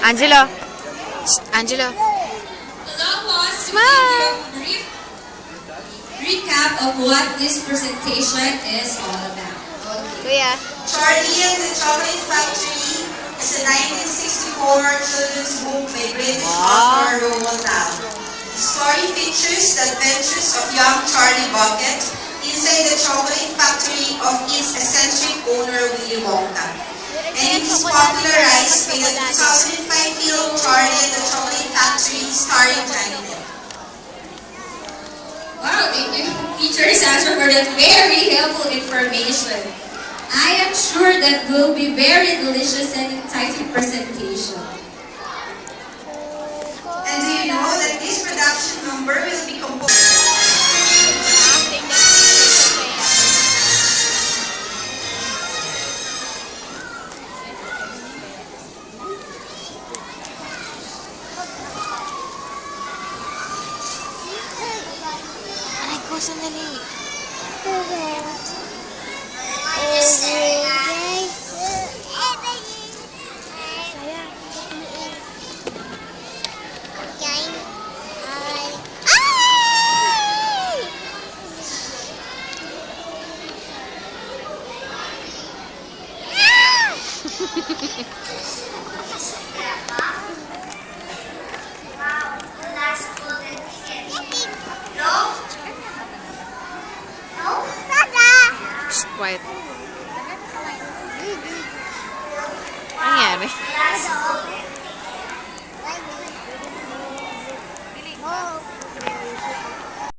Angelo. Angelo. Smile. Brief recap of what this presentation is all about. Kuya. Charlie and the Chocolate Factory is a 1964 children's book by British author Roald Dahl. The story features the adventures of young Charlie Bucket inside the chocolate factory of its eccentric owner Willy Wonka. And it is popularized by the 2005 film Charlie and the Chocolate Factory starring Johnny Depp. Wow, thank you, Teacher Sandra, for that very helpful information. I am sure that will be very delicious and enticing presentation. And do you know that this production number will be composed? Aray ko, sandali. Shh, quiet. Ano nangyari?